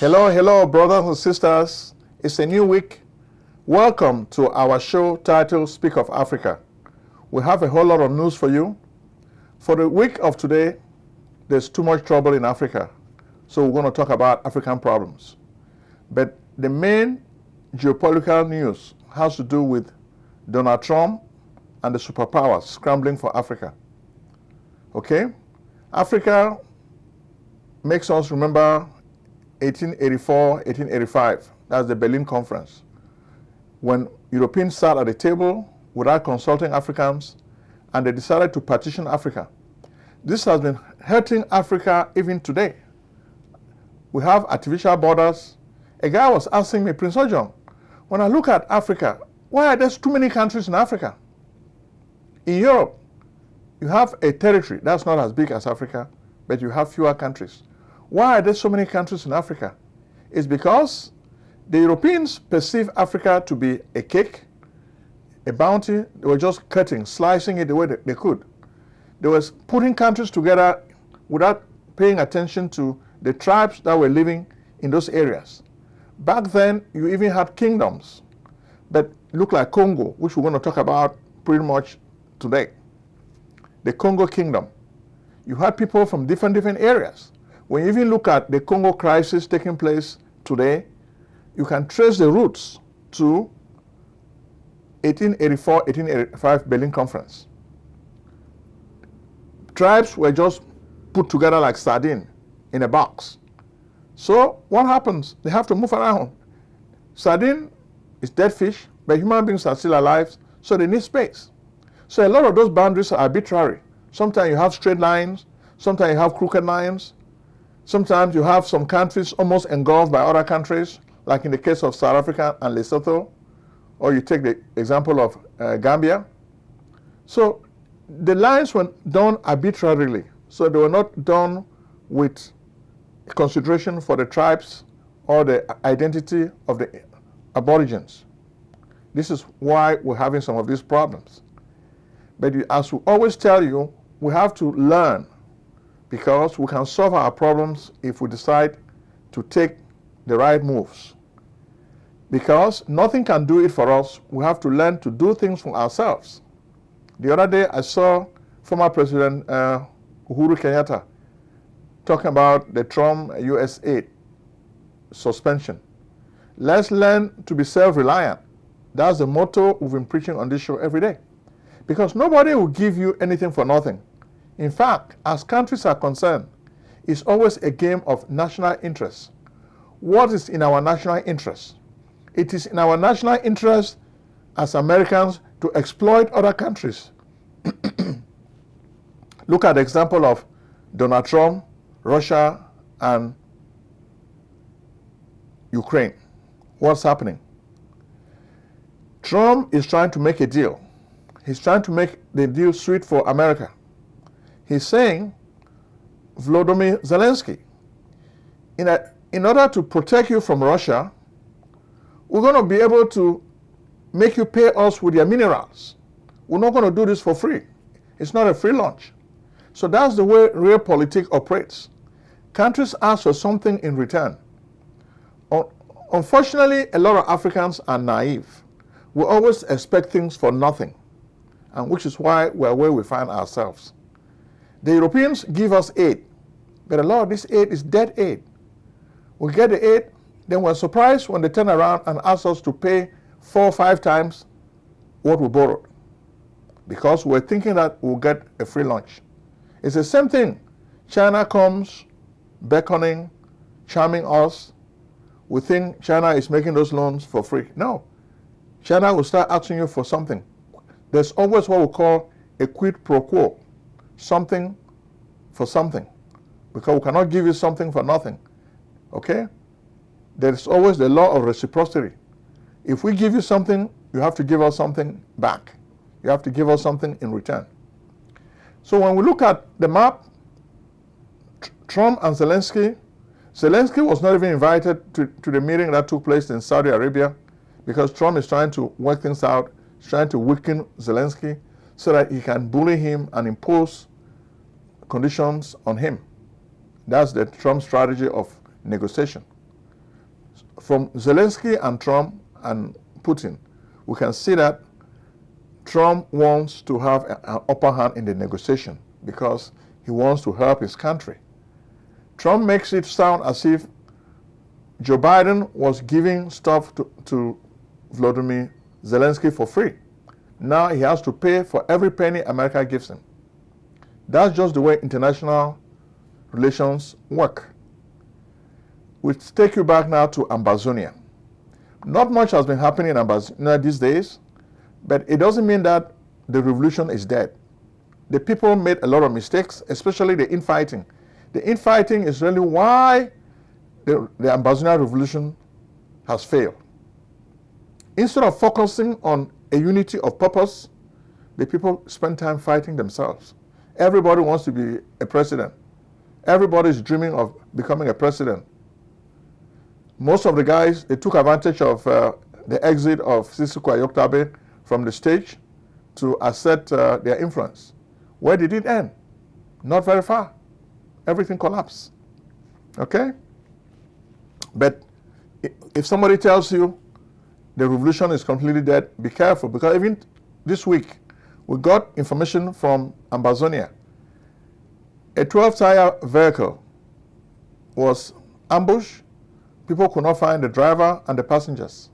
Hello, hello, brothers and sisters. It's a new week. Welcome to our show titled Speak of Africa. We have a whole lot of news for you. For the week of today, there's too much trouble in Africa. So we're going to talk about African problems. But the main geopolitical news has to do with Donald Trump and the superpowers scrambling for Africa. Okay? Africa makes us remember 1884, 1885. That's the Berlin Conference. When Europeans sat at the table without consulting Africans, and they decided to partition Africa. This has been hurting Africa even today. We have artificial borders. A guy was asking me, Prince Ojong, when I look at Africa, why are there too many countries in Africa? In Europe, you have a territory that's not as big as Africa, but you have fewer countries. Why are there so many countries in Africa? It's because the Europeans perceive Africa to be a cake, a bounty. They were just cutting, slicing it the way they could. They were putting countries together without paying attention to the tribes that were living in those areas. Back then, you even had kingdoms that look like Congo, which we're going to talk about pretty much today. The Congo Kingdom. You had people from different areas. When you even look at the Congo crisis taking place today, you can trace the roots to 1884, 1885 Berlin Conference. Tribes were just put together like sardine in a box. So what happens? They have to move around. Sardine is dead fish, but human beings are still alive, so they need space. So a lot of those boundaries are arbitrary. Sometimes you have straight lines, sometimes you have crooked lines, sometimes you have some countries almost engulfed by other countries, like in the case of South Africa and Lesotho, or you take the example of Gambia. So the lines were done arbitrarily, so they were not done with consideration for the tribes or the identity of the aborigines. This is why we're having some of these problems. But as we always tell you, we have to learn, because we can solve our problems if we decide to take the right moves. Because nothing can do it for us, we have to learn to do things for ourselves. The other day I saw former President Uhuru Kenyatta talking about the Trump US aid suspension. Let's learn to be self-reliant. That's the motto we've been preaching on this show every day. Because nobody will give you anything for nothing. In fact, as countries are concerned, it's always a game of national interest. What is in our national interest? It is in our national interest as Americans to exploit other countries. Look at the example of Donald Trump, Russia, and Ukraine. What's happening? Trump is trying to make a deal. He's trying to make the deal sweet for America. He's saying, Volodymyr Zelensky, in order to protect you from Russia, we're going to be able to make you pay us with your minerals. We're not going to do this for free. It's not a free lunch. So that's the way realpolitik operates. Countries ask for something in return. Unfortunately, a lot of Africans are naive. We always expect things for nothing, and which is why we're where we find ourselves. The Europeans give us aid, but a lot of this aid is dead aid. We get the aid, then we're surprised when they turn around and ask us to pay 4 or 5 times what we borrowed, because we're thinking that we'll get a free lunch. It's the same thing. China comes beckoning, charming us. We think China is making those loans for free. No. China will start asking you for something. There's always what we call a quid pro quo, something for something, because we cannot give you something for nothing. Okay? There's always the law of reciprocity. If we give you something, you have to give us something back. You have to give us something in return. So when we look at the map, Trump and Zelensky was not even invited to the meeting that took place in Saudi Arabia, because Trump is trying to work things out, trying to weaken Zelensky so that he can bully him and impose conditions on him. That's the Trump strategy of negotiation. from Zelensky and Trump and Putin, we can see that Trump wants to have an upper hand in the negotiation because he wants to help his country. Trump makes it sound as if Joe Biden was giving stuff to Volodymyr Zelensky for free. Now he has to pay for every penny America gives him. That's just the way international relations work. We take you back now to Ambazonian. Not much has been happening in Ambazonian these days, but it doesn't mean that the revolution is dead. The people made a lot of mistakes, especially the infighting. The infighting is really why the Ambazonian revolution has failed. Instead of focusing on a unity of purpose, the people spend time fighting themselves. Everybody wants to be a president. Everybody is dreaming of becoming a president. Most of the guys, they took advantage of the exit of Sissoco Ayoktabe from the stage to assert their influence. Where did it end? Not very far. Everything collapsed. Okay? But if somebody tells you the revolution is completely dead, be careful, because even this week, we got information from Ambazonia. A 12-tire vehicle was ambushed. People could not find the driver and the passengers.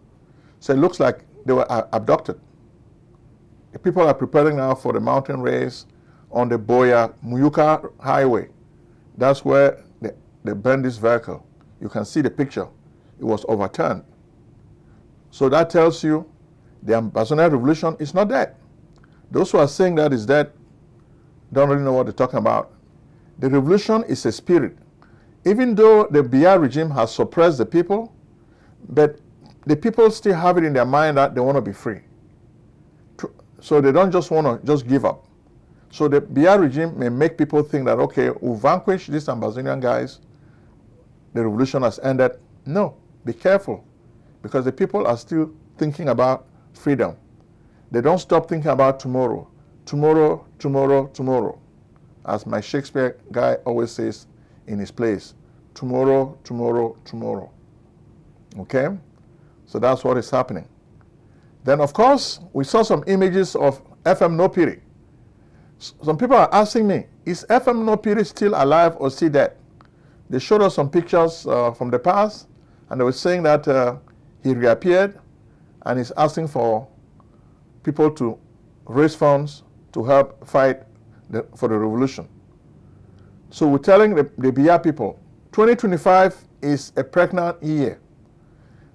So it looks like they were abducted. The people are preparing now for the mountain race on the Boya-Muyuka highway. That's where they burned this vehicle. You can see the picture. It was overturned. So that tells you the Ambazonian revolution is not dead. Those who are saying that is dead don't really know what they're talking about. The revolution is a spirit. Even though the Biya regime has suppressed the people, but the people still have it in their mind that they want to be free. So they don't just want to just give up. So the Biya regime may make people think that, okay, we'll vanquish these Ambazonian guys, the revolution has ended. No, be careful, because the people are still thinking about freedom. They don't stop thinking about tomorrow. Tomorrow, tomorrow, tomorrow. As my Shakespeare guy always says in his plays, tomorrow, tomorrow, tomorrow. Okay? So that's what is happening. Then, of course, we saw some images of FM Nopiri. Some people are asking me, is FM Nopiri still alive or still dead? They showed us some pictures from the past, and they were saying that he reappeared and is asking for people to raise funds to help fight for the revolution. So we're telling the Biya people, 2025 is a pregnant year.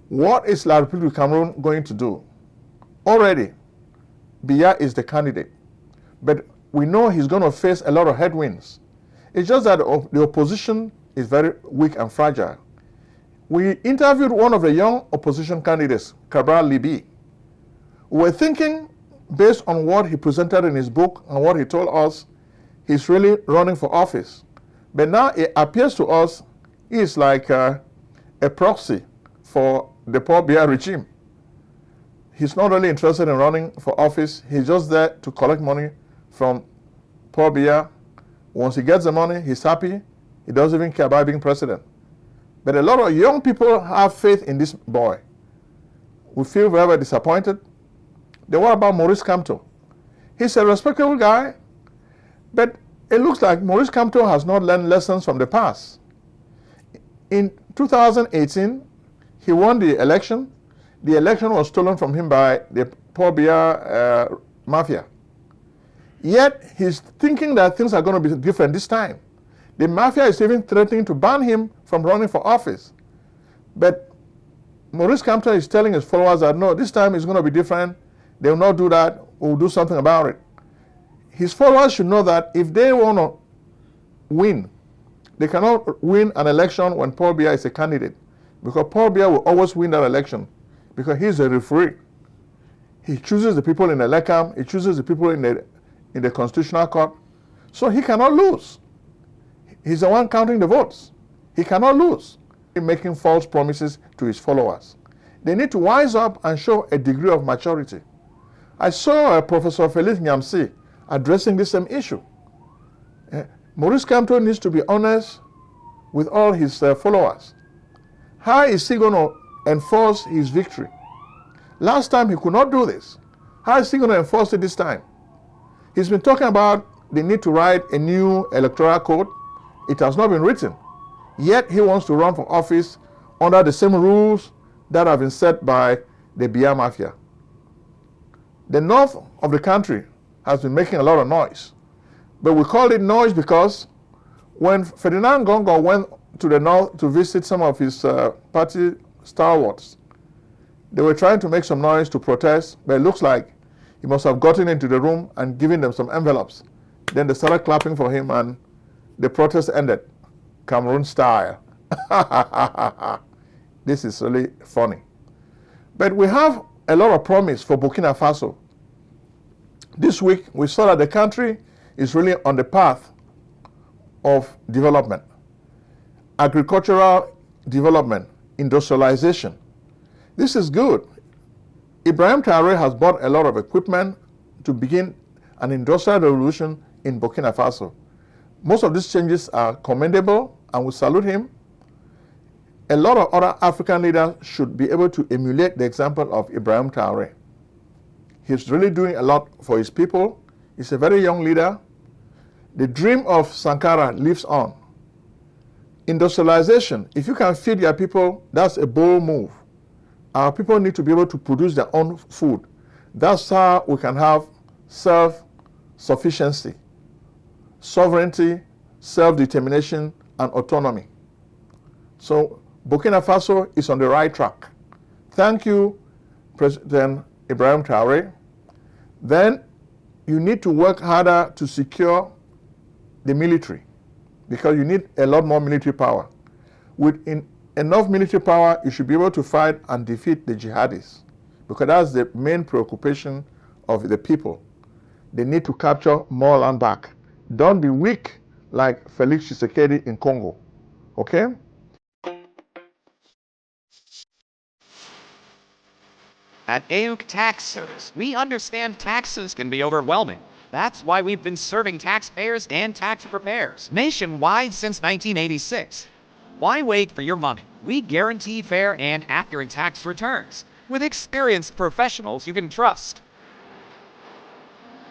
What is La République du Cameroon going to do? Already, Biya is the candidate, but we know he's going to face a lot of headwinds. It's just that the opposition is very weak and fragile. We interviewed one of the young opposition candidates, Cabral Libi. We were thinking, based on what he presented in his book and what he told us, he's really running for office. But now it appears to us he's like a proxy for the Paul Biya regime. He's not really interested in running for office. He's just there to collect money from Paul Biya. Once he gets the money, he's happy. He doesn't even care about being president. But a lot of young people have faith in this boy. We feel very disappointed. Then what about Maurice Kamto? He's a respectable guy, but it looks like Maurice Kamto has not learned lessons from the past. In 2018, he won the election. The election was stolen from him by the Paul Biya mafia. Yet he's thinking that things are going to be different this time. The mafia is even threatening to ban him from running for office. But Maurice Kamto is telling his followers that no, this time it's going to be different. They will not do that. We'll do something about it. His followers should know that if they want to win, they cannot win an election when Paul Biya is a candidate, because Paul Biya will always win that election because he's a referee. He chooses the people in the LECAM. He chooses the people in the Constitutional Court. So he cannot lose. He's the one counting the votes. He cannot lose. He's making false promises to his followers. They need to wise up and show a degree of maturity. I saw Professor Felix Nyamsi addressing this same issue. Maurice Kamto needs to be honest with all his followers. How is he going to enforce his victory. Last time he could not do this. How is he going to enforce it this time? He's been talking about the need to write a new electoral code. It has not been written. Yet he wants to run for office under the same rules that have been set by the Biya Mafia. The north of the country has been making a lot of noise. But we call it noise because when Ferdinand Gongo went to the north to visit some of his party stalwarts, they were trying to make some noise to protest, but it looks like he must have gotten into the room and given them some envelopes. Then they started clapping for him and the protest ended, Cameroon style. This is really funny. But we have a lot of promise for Burkina Faso. This week, we saw that the country is really on the path of development. Agricultural development, industrialization. This is good. Ibrahim Traoré has bought a lot of equipment to begin an industrial revolution in Burkina Faso. Most of these changes are commendable and we salute him. A lot of other African leaders should be able to emulate the example of Ibrahim Traoré. He's really doing a lot for his people. He's a very young leader. The dream of Sankara lives on. Industrialization, if you can feed your people, that's a bold move. Our people need to be able to produce their own food. That's how we can have self-sufficiency, sovereignty, self-determination, and autonomy. So Burkina Faso is on the right track. Thank you, President Ibrahim Traoré. Then you need to work harder to secure the military because you need a lot more military power. With enough military power, you should be able to fight and defeat the jihadis because that's the main preoccupation of the people. They need to capture more land back. Don't be weak like Felix Tshisekedi in Congo, okay? At AUK Tax Service, we understand taxes can be overwhelming. That's why we've been serving taxpayers and tax preparers nationwide since 1986. Why wait for your money? We guarantee fair and accurate tax returns with experienced professionals you can trust.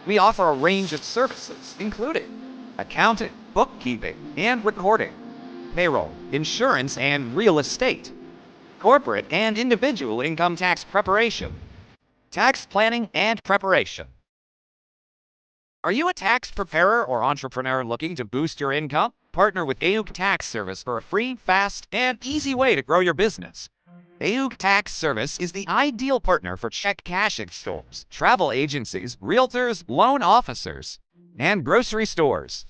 We offer a range of services, including accounting, bookkeeping, and recording, payroll, insurance, and real estate, corporate and individual income tax preparation, tax planning and preparation. Are you a tax preparer or entrepreneur looking to boost your income? Partner with AUK Tax Service for a free, fast, and easy way to grow your business. AUK Tax Service is the ideal partner for check cashing stores, travel agencies, realtors, loan officers, and grocery stores.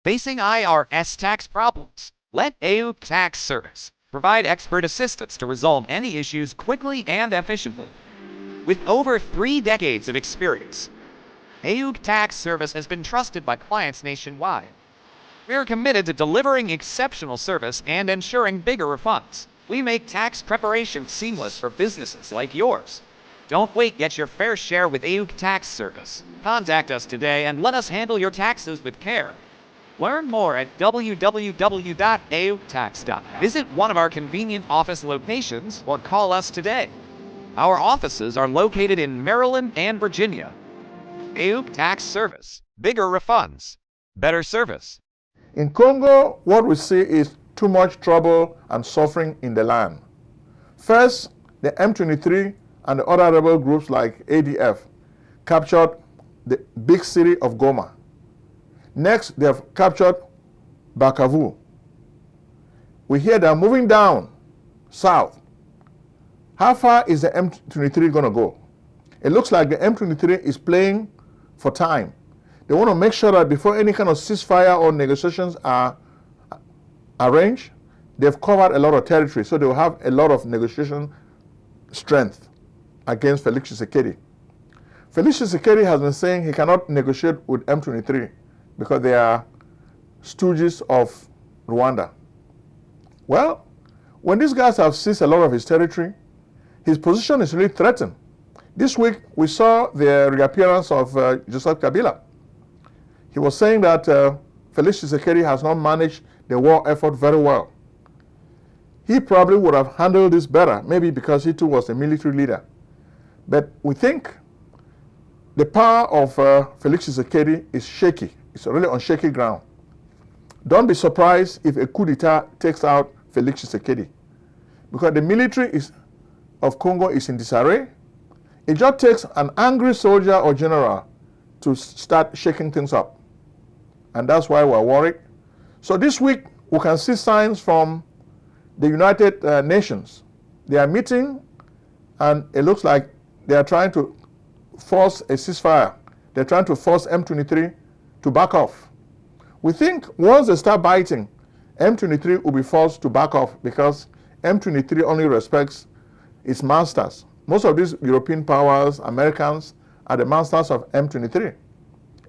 Facing IRS tax problems? Let AUK Tax Service provide expert assistance to resolve any issues quickly and efficiently. With over 3 decades of experience, AUK Tax Service has been trusted by clients nationwide. We're committed to delivering exceptional service and ensuring bigger refunds. We make tax preparation seamless for businesses like yours. Don't wait, get your fair share with AUK Tax Service. Contact us today and let us handle your taxes with care. Learn more at www.auktax.com. Visit one of our convenient office locations or call us today. Our offices are located in Maryland and Virginia. AUK Tax Service. Bigger refunds. Better service. In Congo, what we see is too much trouble and suffering in the land. First, the M23 and the other rebel groups like ADF captured the big city of Goma. Next, they have captured Bukavu. We hear they're moving down south. How far is the M23 going to go? It looks like the M23 is playing for time. They want to make sure that before any kind of ceasefire or negotiations are arranged, they've covered a lot of territory, so they will have a lot of negotiation strength against Felix Tshisekedi. Felix Tshisekedi has been saying he cannot negotiate with M23 because they are stooges of Rwanda. Well, when these guys have seized a lot of his territory, his position is really threatened. This week, we saw the reappearance of Joseph Kabila. He was saying that Felix Tshisekedi has not managed the war effort very well. he probably would have handled this better, maybe because he too was a military leader. But we think the power of Felix Tshisekedi is shaky. It's really on shaky ground. Don't be surprised if a coup d'etat takes out Felix Tshisekedi, because the military of Congo is in disarray. It just takes an angry soldier or general to start shaking things up. And that's why we're worried. So this week, we can see signs from the United Nations. They are meeting, and it looks like they are trying to force a ceasefire. They're trying to force M23 to back off. We think once they start biting, M23 will be forced to back off, because M23 only respects its masters. Most of these European powers, Americans, are the masters of M23.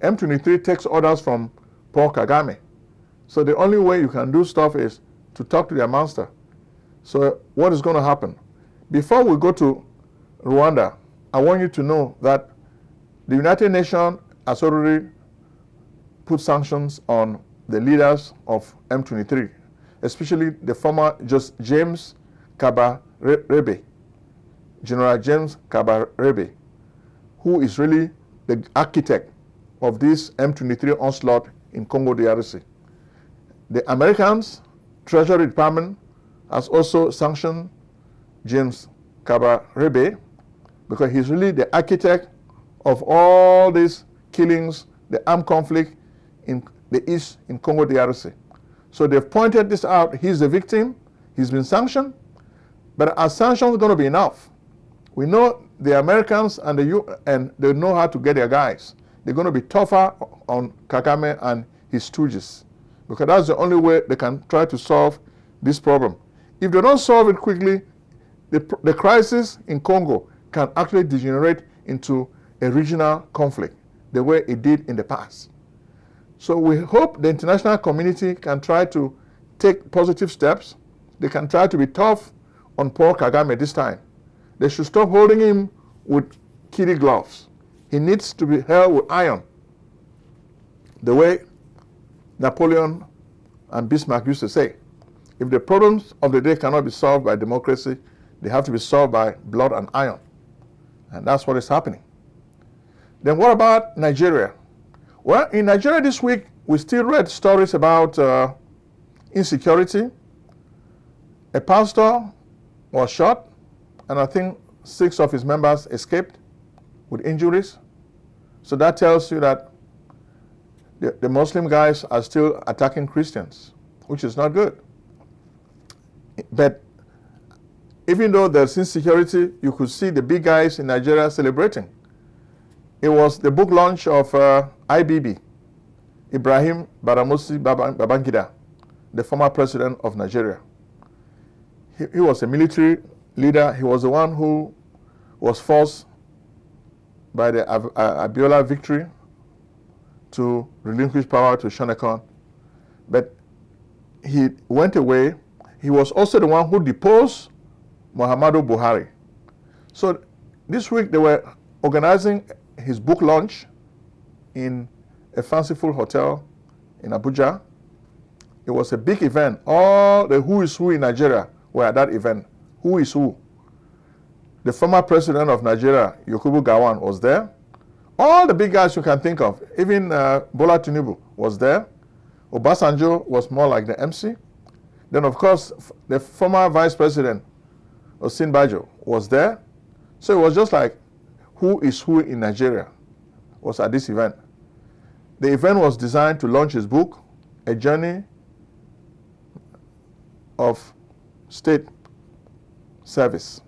M23 takes orders from Paul Kagame. So the only way you can do stuff is to talk to their master. So what is going to happen? Before we go to Rwanda, I want you to know that the United Nations has already put sanctions on the leaders of M23, especially the former James Kabarebe, General James Kabarebe, who is really the architect of this M23 onslaught in Congo DRC. The Americans Treasury Department has also sanctioned James Kabarebe, because he's really the architect of all these killings, the armed conflict in the east in Congo DRC. So they've pointed this out. He's the victim. He's been sanctioned. But are sanctions going to be enough? We know the Americans and they know how to get their guys. They're going to be tougher on Kagame and his stooges, because that's the only way they can try to solve this problem. If they don't solve it quickly, the crisis in Congo can actually degenerate into a regional conflict, the way it did in the past. So we hope the international community can try to take positive steps. They can try to be tough on Paul Kagame this time. They should stop holding him with kiddie gloves. He needs to be held with iron, the way Napoleon and Bismarck used to say. If the problems of the day cannot be solved by democracy, they have to be solved by blood and iron. And that's what is happening. Then what about Nigeria? Well, in Nigeria this week, we still read stories about insecurity. A pastor was shot, and I think 6 of his members escaped with injuries. So that tells you that the Muslim guys are still attacking Christians, which is not good. But even though there's insecurity, you could see the big guys in Nigeria celebrating. It was the book launch of IBB, Ibrahim Baramosi Babangida, the former president of Nigeria. He was a military leader. He was the one who was forced by the Abiola victory to relinquish power to Shonekon. But he went away. He was also the one who deposed Muhammadu Buhari. So this week they were organizing his book launch in a fanciful hotel in Abuja. It was a big event. All the who is who in Nigeria were at that event. Who is who? The former president of Nigeria, Yakubu Gowon, was there. All the big guys you can think of, even Bola Tinubu was there. Obasanjo was more like the MC. Then, of course, the former vice president, Osinbajo, was there. So it was just like who is who in Nigeria was at this event. The event was designed to launch his book, A Journey of State Service.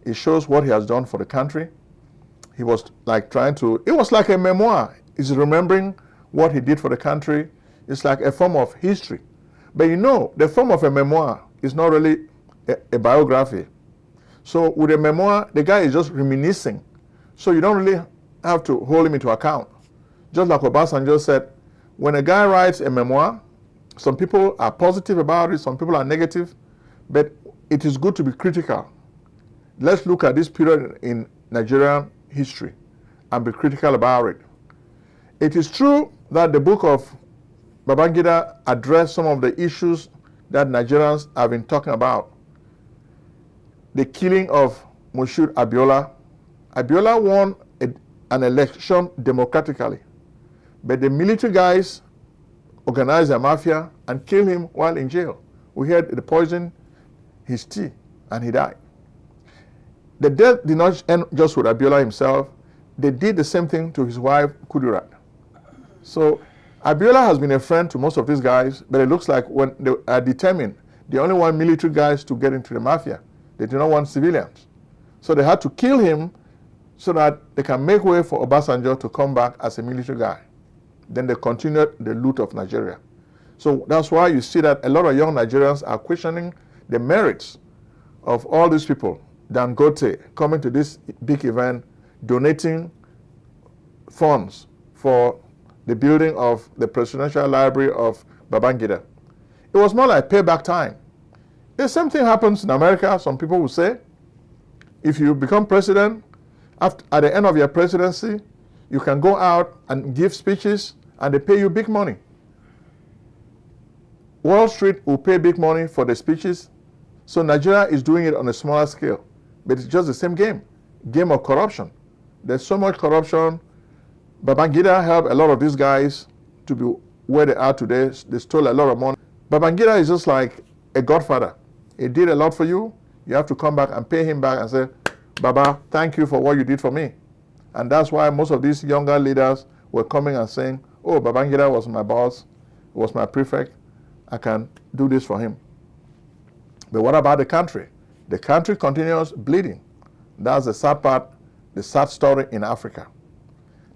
It shows what he has done for the country. He was like it was like a memoir. He's remembering what he did for the country. It's like a form of history. But you know, the form of a memoir is not really a biography. So with a memoir, the guy is just reminiscing. So you don't really have to hold him into account. Just like Obasanjo said, when a guy writes a memoir, some people are positive about it, some people are negative, but it is good to be critical. Let's look at this period in Nigerian history and be critical about it. It is true that the book of Babangida addressed some of the issues that Nigerians have been talking about. The killing of Moshood Abiola. Abiola won an election democratically, but the military guys organized a mafia and killed him while in jail. We heard they poisoned his tea and he died. The death did not end just with Abiola himself. They did the same thing to his wife, Kudirat. So Abiola has been a friend to most of these guys, but it looks like when they are determined, they only want military guys to get into the mafia. They do not want civilians. So they had to kill him so that they can make way for Obasanjo to come back as a military guy. Then they continued the loot of Nigeria. So that's why you see that a lot of young Nigerians are questioning the merits of all these people. Dangote coming to this big event, donating funds for the building of the Presidential Library of Babangida. It was more like payback time. The same thing happens in America. Some people will say, if you become president, at the end of your presidency, you can go out and give speeches and they pay you big money. Wall Street will pay big money for the speeches. So Nigeria is doing it on a smaller scale. But it's just the same game of corruption. There's so much corruption. Babangida helped a lot of these guys to be where they are today. They stole a lot of money. Babangida is just like a godfather. He did a lot for you. You have to come back and pay him back and say, Baba, thank you for what you did for me. And that's why most of these younger leaders were coming and saying, oh, Babangida was my boss, was my prefect. I can do this for him. But what about the country? The country continues bleeding. That's the sad part, the sad story in Africa.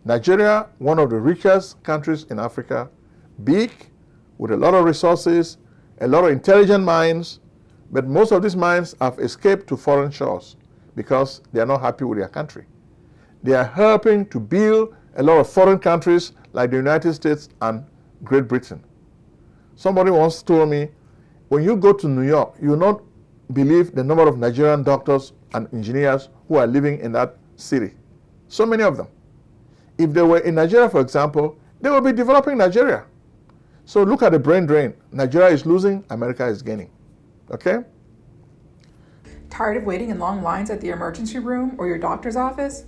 Nigeria, one of the richest countries in Africa, big, with a lot of resources, a lot of intelligent minds, but most of these minds have escaped to foreign shores because they are not happy with their country. They are helping to build a lot of foreign countries like the United States and Great Britain. Somebody once told me, when you go to New York, you will not believe the number of Nigerian doctors and engineers who are living in that city. So many of them. If they were in Nigeria, for example, they will be developing Nigeria. So look at the brain drain. Nigeria is losing, America is gaining. Okay? Tired of waiting in long lines at the emergency room or your doctor's office?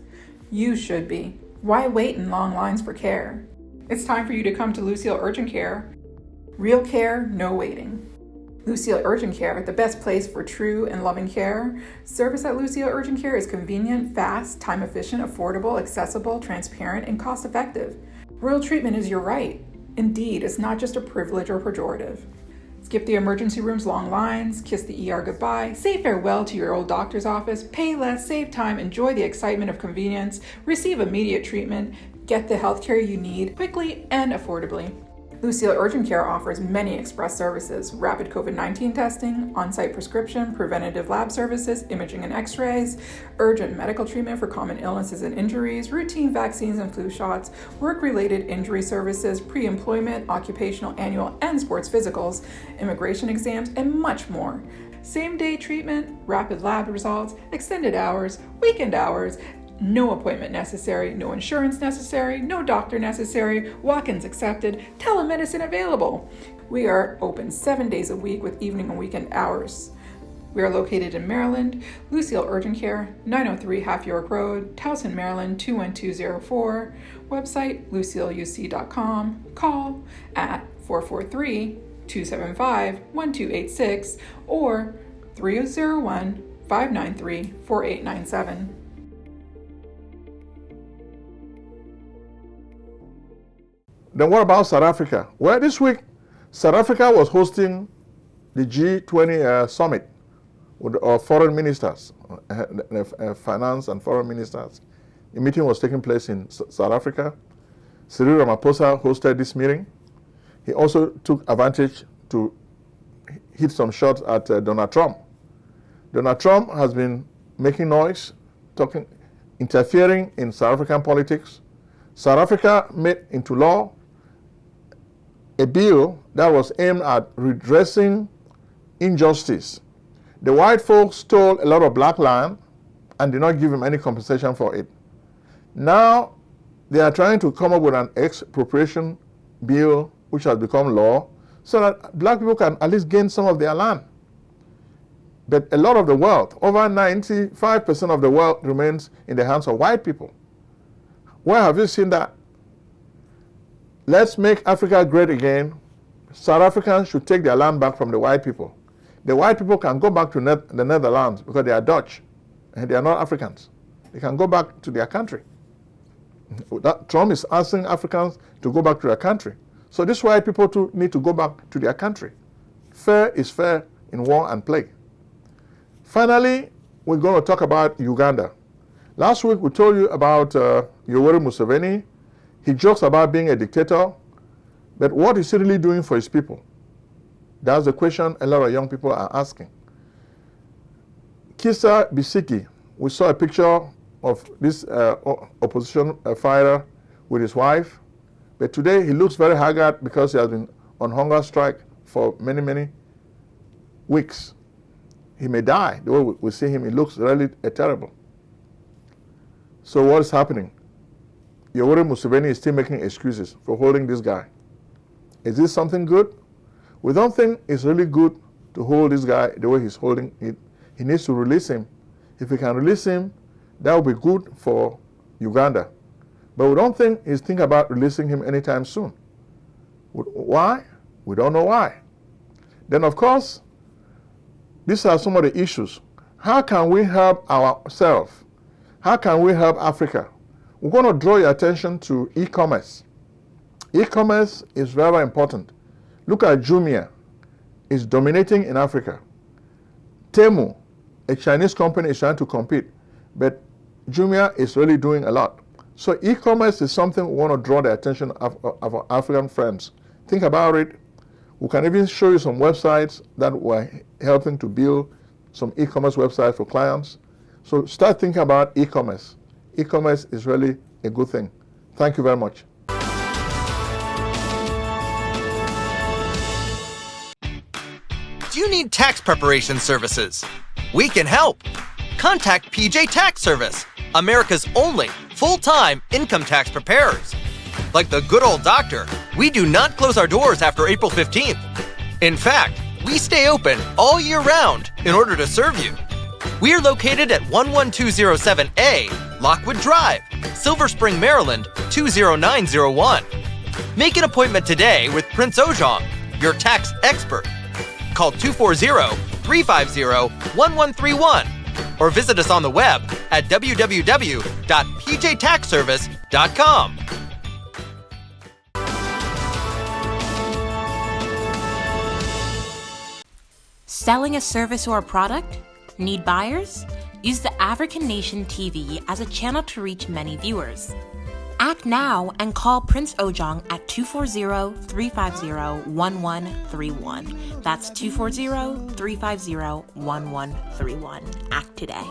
You should be. Why wait in long lines for care? It's time for you to come to Lucille Urgent Care. Real care, no waiting. Lucille Urgent Care, the best place for true and loving care. Service at Lucille Urgent Care is convenient, fast, time efficient, affordable, accessible, transparent, and cost effective. Real treatment is your right. Indeed, it's not just a privilege or pejorative. Skip the emergency room's long lines, kiss the ER goodbye, say farewell to your old doctor's office, pay less, save time, enjoy the excitement of convenience, receive immediate treatment, get the healthcare you need quickly and affordably. Lucille Urgent Care offers many express services: rapid COVID-19 testing, on-site prescription, preventative lab services, imaging and x-rays, urgent medical treatment for common illnesses and injuries, routine vaccines and flu shots, work-related injury services, pre-employment, occupational, annual, and sports physicals, immigration exams, and much more. Same-day treatment, rapid lab results, extended hours, weekend hours, no appointment necessary, no insurance necessary, no doctor necessary, walk-ins accepted, telemedicine available. We are open 7 days a week with evening and weekend hours. We are located in Maryland, Lucille Urgent Care, 903 Half York Road, Towson, Maryland, 21204. Website, lucilleuc.com. Call at 443-275-1286 or 301-593-4897. Then what about South Africa? Well, this week, South Africa was hosting the G20 summit with foreign ministers, finance and foreign ministers. The meeting was taking place in South Africa. Cyril Ramaphosa hosted this meeting. He also took advantage to hit some shots at Donald Trump. Donald Trump has been making noise, interfering in South African politics. South Africa made into law a bill that was aimed at redressing injustice. The white folks stole a lot of black land and did not give him any compensation for it. Now they are trying to come up with an expropriation bill which has become law so that black people can at least gain some of their land. But a lot of the wealth, over 95% of the wealth, remains in the hands of white people. Where have you seen that? Let's make Africa great again. South Africans should take their land back from the white people. The white people can go back to the Netherlands because they are Dutch and they are not Africans. They can go back to their country. Trump is asking Africans to go back to their country. So these white people too need to go back to their country. Fair is fair in war and plague. Finally, we're going to talk about Uganda. Last week we told you about Yoweri Museveni. He jokes about being a dictator, but what is he really doing for his people? That's the question a lot of young people are asking. Kizza Besigye, we saw a picture of this opposition fighter with his wife, but today he looks very haggard because he has been on hunger strike for many, many weeks. He may die. The way we see him, he looks really terrible. So what is happening? Yoweri Museveni is still making excuses for holding this guy. Is this something good? We don't think it's really good to hold this guy the way he's holding it. He needs to release him. If he can release him, that will be good for Uganda. But we don't think he's thinking about releasing him anytime soon. Why? We don't know why. Then, of course, these are some of the issues. How can we help ourselves? How can we help Africa? We're going to draw your attention to e-commerce. E-commerce is very important. Look at Jumia. It's dominating in Africa. Temu, a Chinese company, is trying to compete, but Jumia is really doing a lot. So e-commerce is something we want to draw the attention of our African friends. Think about it. We can even show you some websites that we're helping to build some e-commerce websites for clients. So start thinking about e-commerce. E-commerce is really a good thing. Thank you very much. Do you need tax preparation services? We can help. Contact PJ Tax Service, America's only full-time income tax preparers. Like the good old doctor, we do not close our doors after April 15th. In fact, we stay open all year round in order to serve you. We are located at 11207A, Lockwood Drive, Silver Spring, Maryland, 20901. Make an appointment today with Prince Ojong, your tax expert. Call 240-350-1131 or visit us on the web at www.pjtaxservice.com. Selling a service or a product? Need buyers? Use the African Nation TV as a channel to reach many viewers. Act now and call Prince Ojong at 240-350-1131. That's 240-350-1131. Act today.